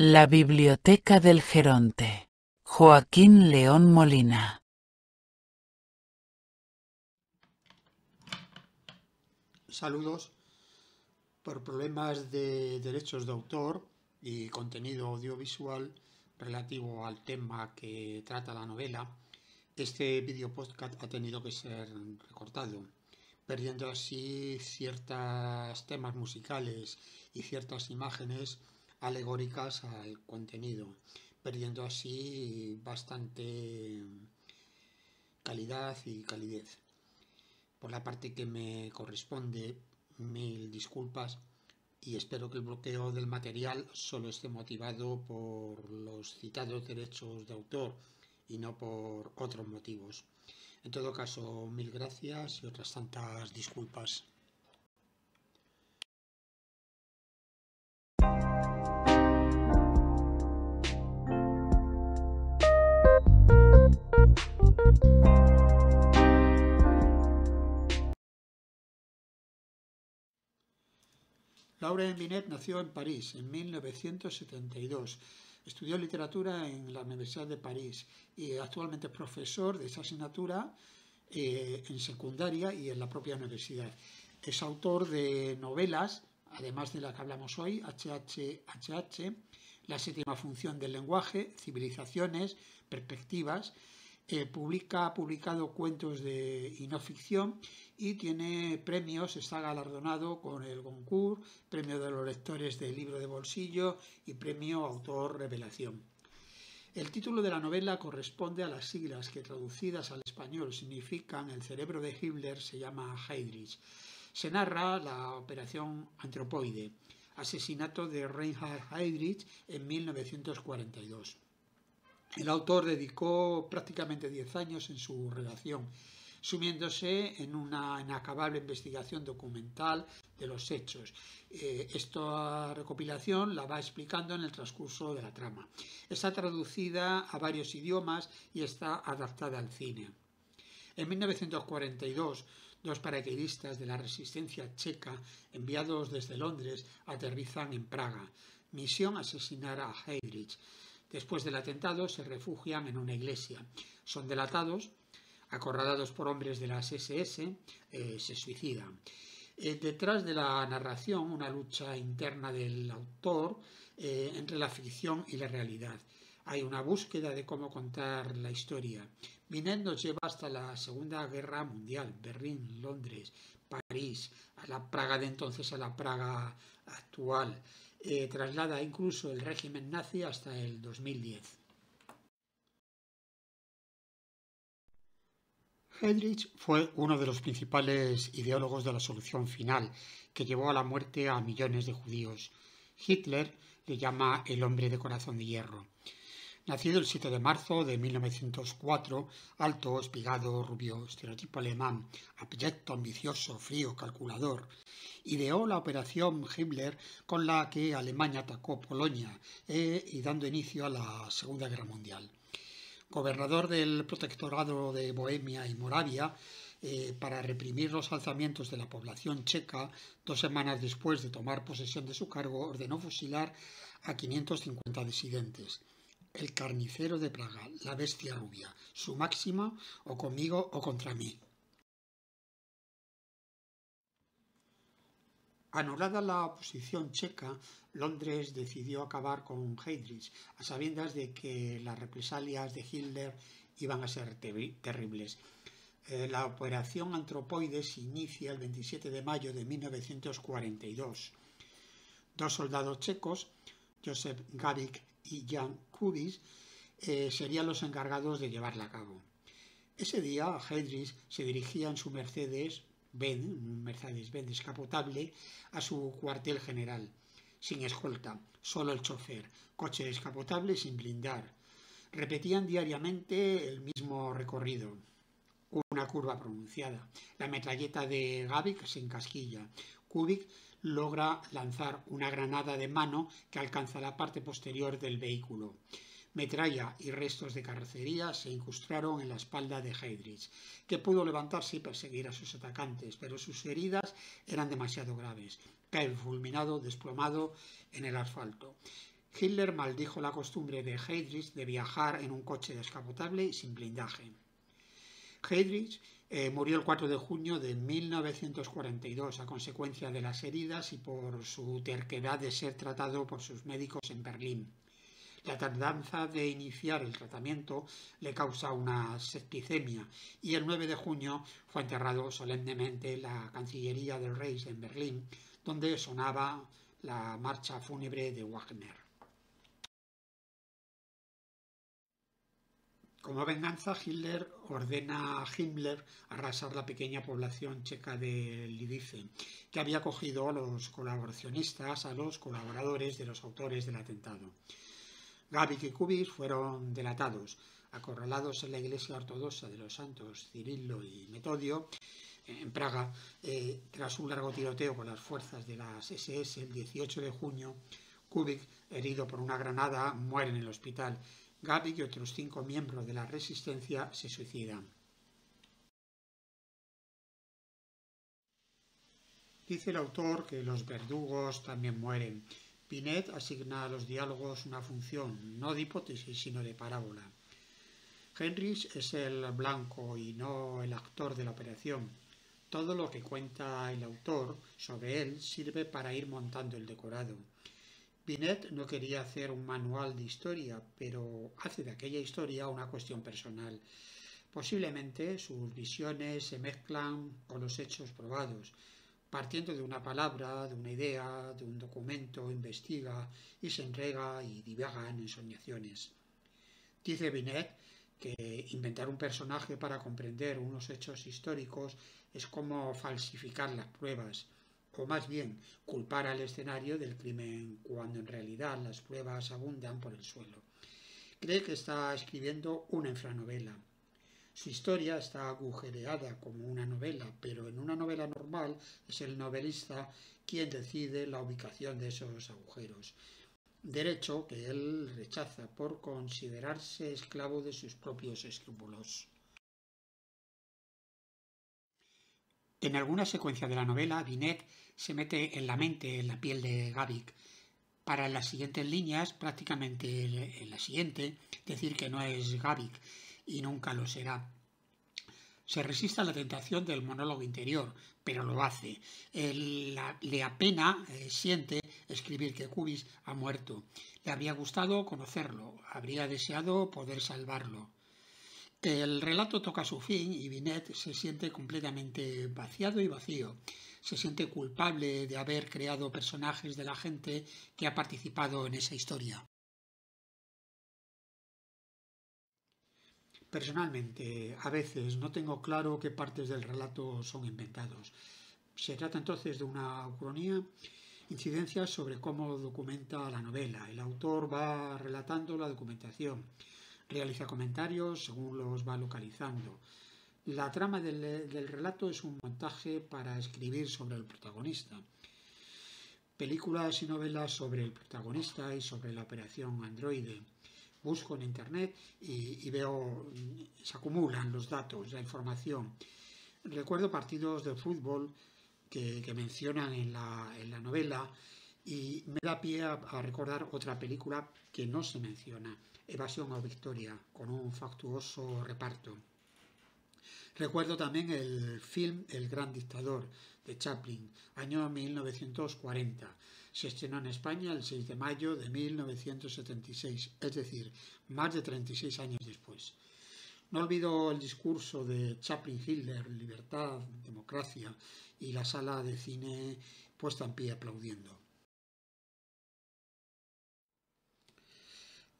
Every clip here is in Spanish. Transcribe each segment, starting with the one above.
La Biblioteca del Geronte. Joaquín León Molina. Saludos. Por problemas de derechos de autor y contenido audiovisual relativo al tema que trata la novela, este video podcast ha tenido que ser recortado, perdiendo así ciertos temas musicales y ciertas imágenes alegóricas al contenido, perdiendo así bastante calidad y calidez. Por la parte que me corresponde, mil disculpas y espero que el bloqueo del material solo esté motivado por los citados derechos de autor y no por otros motivos. En todo caso, mil gracias y otras tantas disculpas. Laurent Binet nació en París en 1972. Estudió literatura en la Universidad de París y actualmente es profesor de esa asignatura en secundaria y en la propia universidad. Es autor de novelas, además de la que hablamos hoy, HHHH, La séptima función del lenguaje, Civilizaciones, Perspectivas. Ha publicado cuentos y no ficción y tiene premios, está galardonado con el Goncourt, premio de los lectores del libro de bolsillo y premio autor revelación. El título de la novela corresponde a las siglas que traducidas al español significan el cerebro de Hitler, se llama Heydrich. Se narra la operación Antropoide, asesinato de Reinhard Heydrich en 1942. El autor dedicó prácticamente 10 años en su redacción, sumiéndose en una inacabable investigación documental de los hechos. Esta recopilación la va explicando en el transcurso de la trama. Está traducida a varios idiomas y está adaptada al cine. En 1942, dos paracaidistas de la resistencia checa, enviados desde Londres, aterrizan en Praga. Misión: asesinar a Heydrich. Después del atentado se refugian en una iglesia. Son delatados, acorralados por hombres de las SS, se suicidan. Detrás de la narración, una lucha interna del autor entre la ficción y la realidad. Hay una búsqueda de cómo contar la historia. Binet nos lleva hasta la Segunda Guerra Mundial, Berlín, Londres, París, a la Praga de entonces a la Praga actual. Traslada incluso el régimen nazi hasta el 2010. Heydrich fue uno de los principales ideólogos de la solución final, que llevó a la muerte a millones de judíos. Hitler le llama el hombre de corazón de hierro. Nacido el 7 de marzo de 1904, alto, espigado, rubio, estereotipo alemán, abyecto, ambicioso, frío, calculador, ideó la operación Himmler con la que Alemania atacó Polonia y dando inicio a la Segunda Guerra Mundial. Gobernador del protectorado de Bohemia y Moravia, para reprimir los alzamientos de la población checa, 2 semanas después de tomar posesión de su cargo, ordenó fusilar a 550 disidentes. El carnicero de Praga, la bestia rubia, su máxima: o conmigo o contra mí. Anulada la oposición checa, Londres decidió acabar con Heydrich, a sabiendas de que las represalias de Hitler iban a ser terribles. La operación Antropoide se inicia el 27 de mayo de 1942. 2 soldados checos, Josef Gabik y Jan Kubis, serían los encargados de llevarla a cabo. Ese día Heydrich se dirigía en su Mercedes-Benz descapotable a su cuartel general, sin escolta, solo el chofer, coche descapotable sin blindar. Repetían diariamente el mismo recorrido, una curva pronunciada. La metralleta de Gabik se encasquilla. Kubik logra lanzar una granada de mano que alcanza la parte posterior del vehículo. Metralla y restos de carrocería se incrustaron en la espalda de Heydrich, que pudo levantarse y perseguir a sus atacantes, pero sus heridas eran demasiado graves. Cae fulminado, desplomado en el asfalto. Hitler maldijo la costumbre de Heydrich de viajar en un coche descapotable y sin blindaje. Heydrich murió el 4 de junio de 1942 a consecuencia de las heridas y por su terquedad de ser tratado por sus médicos en Berlín. La tardanza de iniciar el tratamiento le causa una septicemia y el 9 de junio fue enterrado solemnemente en la Cancillería del Reich en Berlín, donde sonaba la marcha fúnebre de Wagner. Como venganza, Hitler ordena a Himmler arrasar la pequeña población checa de Lidice, que había acogido a los colaboracionistas, a los colaboradores de los autores del atentado. Gabik y Kubis fueron delatados, acorralados en la iglesia ortodoxa de los santos Cirilo y Metodio, en Praga, tras un largo tiroteo con las fuerzas de las SS el 18 de junio. Kubik, herido por una granada, muere en el hospital. Gabik y otros 5 miembros de la resistencia se suicidan. Dice el autor que los verdugos también mueren. Binet asigna a los diálogos una función, no de hipótesis, sino de parábola. Heinrich es el blanco y no el actor de la operación. Todo lo que cuenta el autor sobre él sirve para ir montando el decorado. Binet no quería hacer un manual de historia, pero hace de aquella historia una cuestión personal. Posiblemente sus visiones se mezclan con los hechos probados. Partiendo de una palabra, de una idea, de un documento, investiga y se entrega y divaga en ensoñaciones. Dice Binet que inventar un personaje para comprender unos hechos históricos es como falsificar las pruebas, o más bien culpar al escenario del crimen cuando en realidad las pruebas abundan por el suelo. Cree que está escribiendo una infranovela. Su historia está agujereada como una novela, pero en una novela normal es el novelista quien decide la ubicación de esos agujeros. Derecho que él rechaza por considerarse esclavo de sus propios escrúpulos. En alguna secuencia de la novela, Binet se mete en la mente, en la piel de Gabik, para en las siguientes líneas, prácticamente en la siguiente, decir que no es Gabik y nunca lo será. Se resiste a la tentación del monólogo interior, pero lo hace. Le apena, siente escribir que Kubis ha muerto. Le habría gustado conocerlo, habría deseado poder salvarlo. El relato toca su fin y Binet se siente completamente vaciado y vacío. Se siente culpable de haber creado personajes de la gente que ha participado en esa historia. Personalmente, a veces no tengo claro qué partes del relato son inventados. Se trata entonces de una ucronía, incidencias sobre cómo documenta la novela. El autor va relatando la documentación, realiza comentarios según los va localizando. La trama del relato es un montaje para escribir sobre el protagonista. Películas y novelas sobre el protagonista y sobre la operación Androide. Busco en internet y veo, se acumulan los datos, la información. Recuerdo partidos de fútbol que mencionan en la novela y me da pie a recordar otra película que no se menciona, Evasión o Victoria, con un factuoso reparto. Recuerdo también el film El Gran Dictador de Chaplin, año 1940. Se estrenó en España el 6 de mayo de 1976, es decir, más de 36 años después. No olvido el discurso de Chaplin-Hitler, libertad, democracia, y la sala de cine puesta en pie aplaudiendo.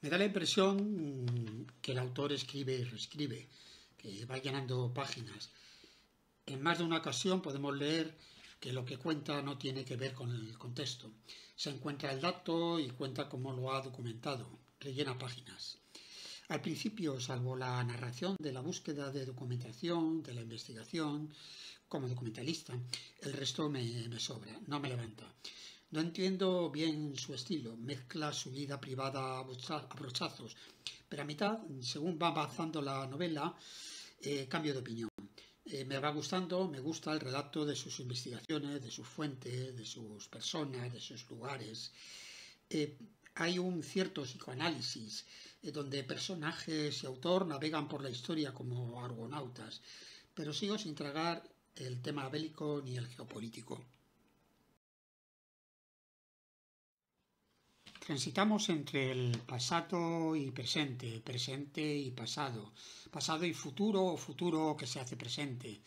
Me da la impresión que el autor escribe y reescribe, que va llenando páginas. En más de una ocasión podemos leer que lo que cuenta no tiene que ver con el contexto. Se encuentra el dato y cuenta cómo lo ha documentado, rellena páginas. Al principio, salvo la narración de la búsqueda de documentación, de la investigación, como documentalista, el resto me sobra, no me levanta. No entiendo bien su estilo, mezcla su vida privada a brochazos, pero a mitad, según va avanzando la novela, cambio de opinión. Me va gustando, me gusta el relato de sus investigaciones, de sus fuentes, de sus personas, de sus lugares. hay un cierto psicoanálisis donde personajes y autor navegan por la historia como argonautas, pero sigo sin tragar el tema bélico ni el geopolítico. Transitamos entre el pasado y presente, presente y pasado, pasado y futuro o futuro que se hace presente,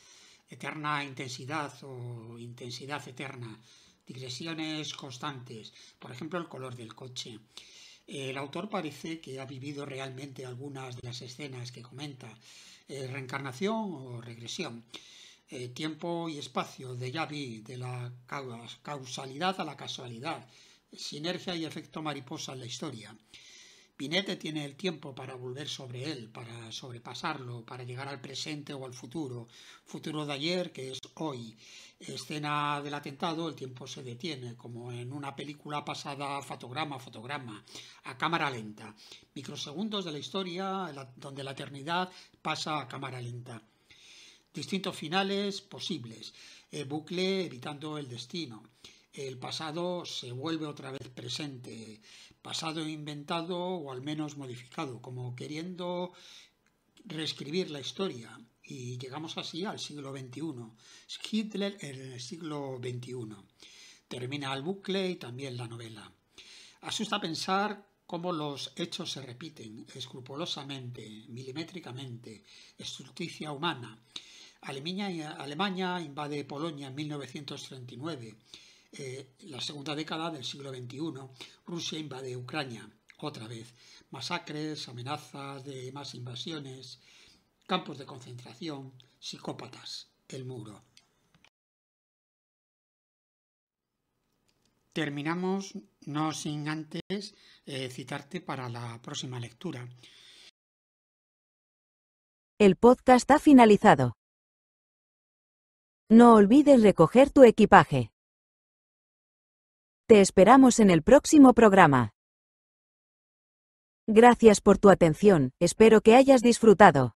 eterna intensidad o intensidad eterna, digresiones constantes, por ejemplo el color del coche. El autor parece que ha vivido realmente algunas de las escenas que comenta, reencarnación o regresión, tiempo y espacio, déjà vu, de la causalidad a la casualidad, sinergia y efecto mariposa en la historia. Binet tiene el tiempo para volver sobre él, para sobrepasarlo, para llegar al presente o al futuro. Futuro de ayer, que es hoy. Escena del atentado, el tiempo se detiene, como en una película pasada fotograma a fotograma, a cámara lenta. Microsegundos de la historia, donde la eternidad pasa a cámara lenta. Distintos finales posibles. Bucle evitando el destino. El pasado se vuelve otra vez presente, pasado inventado o al menos modificado, como queriendo reescribir la historia. Y llegamos así al siglo XXI. Hitler en el siglo XXI. Termina el bucle y también la novela. Asusta pensar cómo los hechos se repiten escrupulosamente, milimétricamente, estulticia humana. Alemania invade Polonia en 1939. La segunda década del siglo XXI, Rusia invade Ucrania, otra vez. Masacres, amenazas de más invasiones, campos de concentración, psicópatas, el muro. Terminamos, no sin antes citarte para la próxima lectura. El podcast ha finalizado. No olvides recoger tu equipaje. Te esperamos en el próximo programa. Gracias por tu atención, espero que hayas disfrutado.